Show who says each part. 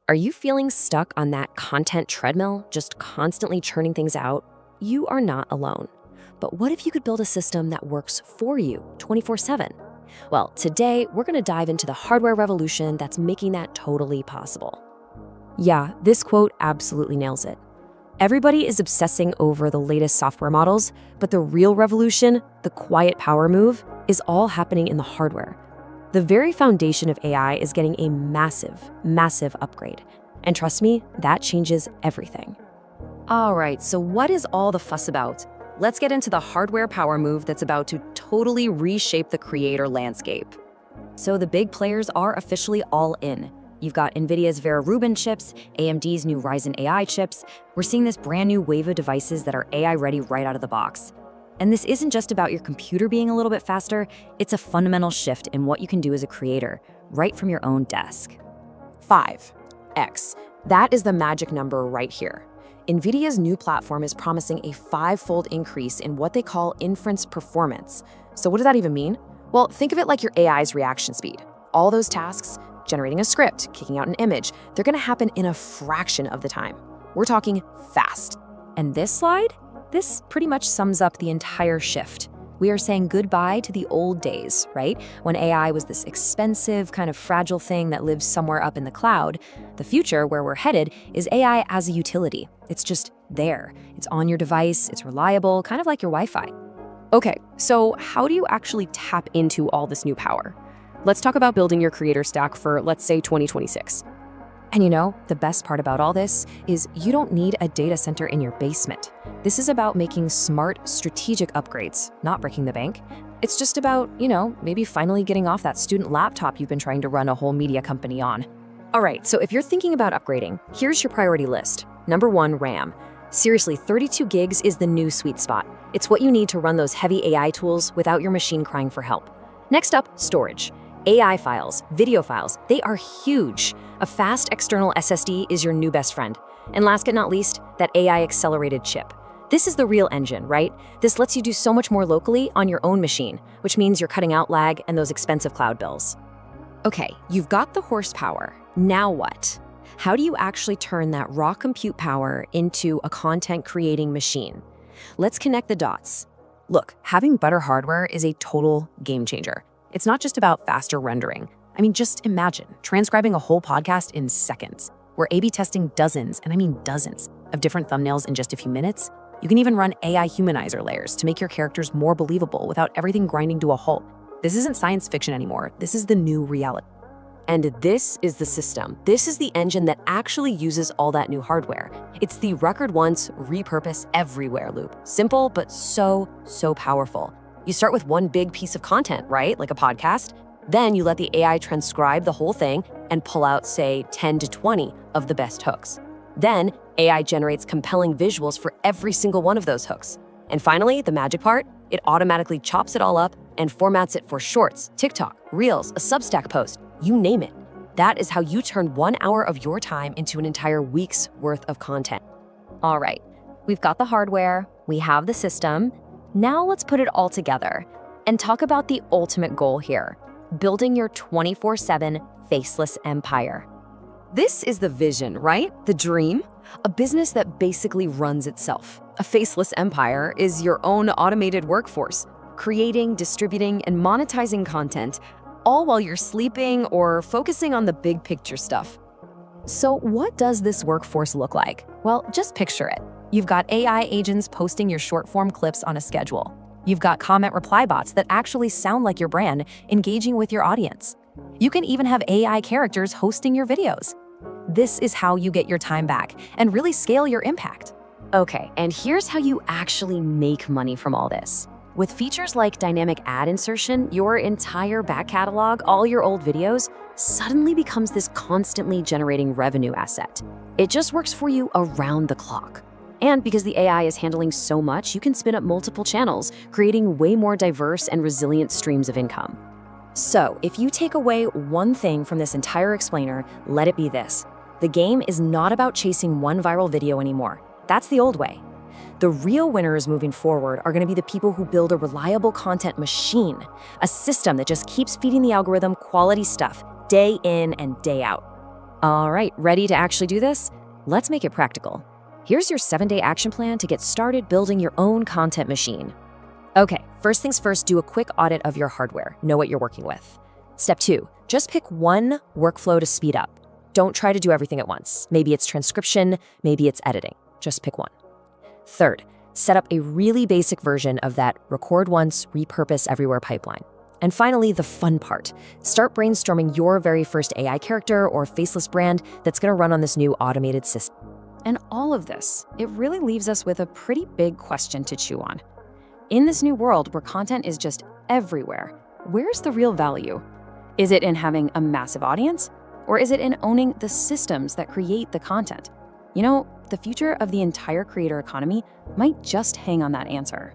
Speaker 1: Are you feeling stuck on that content treadmill, just constantly churning things out? You are not alone. But what if you could build a system that works for you 24/7? Well, today we're going to dive into the hardware revolution that's making that totally possible. Yeah, this quote absolutely nails it. Everybody is obsessing over the latest software models, but the real revolution, the quiet power move, is all happening in the hardware. The very foundation of AI is getting a massive, massive upgrade. And trust me, that changes everything. All right, so what is all the fuss about? Let's get into the hardware power move that's about to totally reshape the creator landscape. So the big players are officially all in. You've got NVIDIA's Vera Rubin chips, AMD's new Ryzen AI chips. We're seeing this brand new wave of devices that are AI ready right out of the box. And this isn't just about your computer being a little bit faster, it's a fundamental shift in what you can do as a creator, right from your own desk. 5x. That is the magic number right here. NVIDIA's new platform is promising a 5-fold increase in what they call inference performance. So what does that even mean? Well, think of it like your AI's reaction speed. All those tasks, generating a script, kicking out an image, they're gonna happen in a fraction of the time. We're talking fast. And this slide? This pretty much sums up the entire shift. We are saying goodbye to the old days, right? When AI was this expensive, kind of fragile thing that lives somewhere up in the cloud. The future, where we're headed, is AI as a utility. It's just there. It's on your device, it's reliable, kind of like your Wi-Fi. Okay, so how do you actually tap into all this new power? Let's talk about building your creator stack for, let's say, 2026. And you know, the best part about all this is you don't need a data center in your basement. This is about making smart, strategic upgrades, not breaking the bank. It's just about, maybe finally getting off that student laptop you've been trying to run a whole media company on. All right, so if you're thinking about upgrading, here's your priority list. Number 1, RAM. Seriously, 32 gigs is the new sweet spot. It's what you need to run those heavy AI tools without your machine crying for help. Next up, storage. AI files, video files, they are huge. A fast external SSD is your new best friend. And last but not least, that AI accelerated chip. This is the real engine, right? This lets you do so much more locally on your own machine, which means you're cutting out lag and those expensive cloud bills. Okay, you've got the horsepower. Now what? How do you actually turn that raw compute power into a content creating machine? Let's connect the dots. Look, having better hardware is a total game changer. It's not just about faster rendering. I mean, just imagine transcribing a whole podcast in seconds. We're A/B testing dozens, and I mean dozens, of different thumbnails in just a few minutes. You can even run AI humanizer layers to make your characters more believable without everything grinding to a halt. This isn't science fiction anymore. This is the new reality. And this is the system. This is the engine that actually uses all that new hardware. It's the record once, repurpose everywhere loop. Simple, but so powerful. You start with one big piece of content, right? Like a podcast. Then you let the AI transcribe the whole thing and pull out, say, 10 to 20 of the best hooks. Then AI generates compelling visuals for every single one of those hooks. And finally, the magic part, it automatically chops it all up and formats it for shorts, TikTok, Reels, a Substack post, you name it. That is how you turn 1 hour of your time into an entire week's worth of content. All right, we've got the hardware, we have the system. Now let's put it all together and talk about the ultimate goal here, building your 24/7 faceless empire. This is the vision, right? The dream? A business that basically runs itself. A faceless empire is your own automated workforce, creating, distributing, and monetizing content, all while you're sleeping or focusing on the big picture stuff. So what does this workforce look like? Well, just picture it. You've got AI agents posting your short-form clips on a schedule. You've got comment reply bots that actually sound like your brand, engaging with your audience. You can even have AI characters hosting your videos. This is how you get your time back and really scale your impact. Okay, and here's how you actually make money from all this. With features like dynamic ad insertion, your entire back catalog, all your old videos, suddenly becomes this constantly generating revenue asset. It just works for you around the clock. And because the AI is handling so much, you can spin up multiple channels, creating way more diverse and resilient streams of income. So, if you take away one thing from this entire explainer, let it be this. The game is not about chasing one viral video anymore. That's the old way. The real winners moving forward are going to be the people who build a reliable content machine, a system that just keeps feeding the algorithm quality stuff day in and day out. All right, ready to actually do this? Let's make it practical. Here's your 7-day action plan to get started building your own content machine. Okay, first things first, do a quick audit of your hardware. Know what you're working with. Step 2, just pick one workflow to speed up. Don't try to do everything at once. Maybe it's transcription, maybe it's editing. Just pick one. Third, set up a really basic version of that record once, repurpose everywhere pipeline. And finally, the fun part. Start brainstorming your very first AI character or faceless brand that's going to run on this new automated system.
Speaker 2: And all of this, it really leaves us with a pretty big question to chew on. In this new world where content is just everywhere, where's the real value? Is it in having a massive audience? Or is it in owning the systems that create the content? You know, the future of the entire creator economy might just hang on that answer.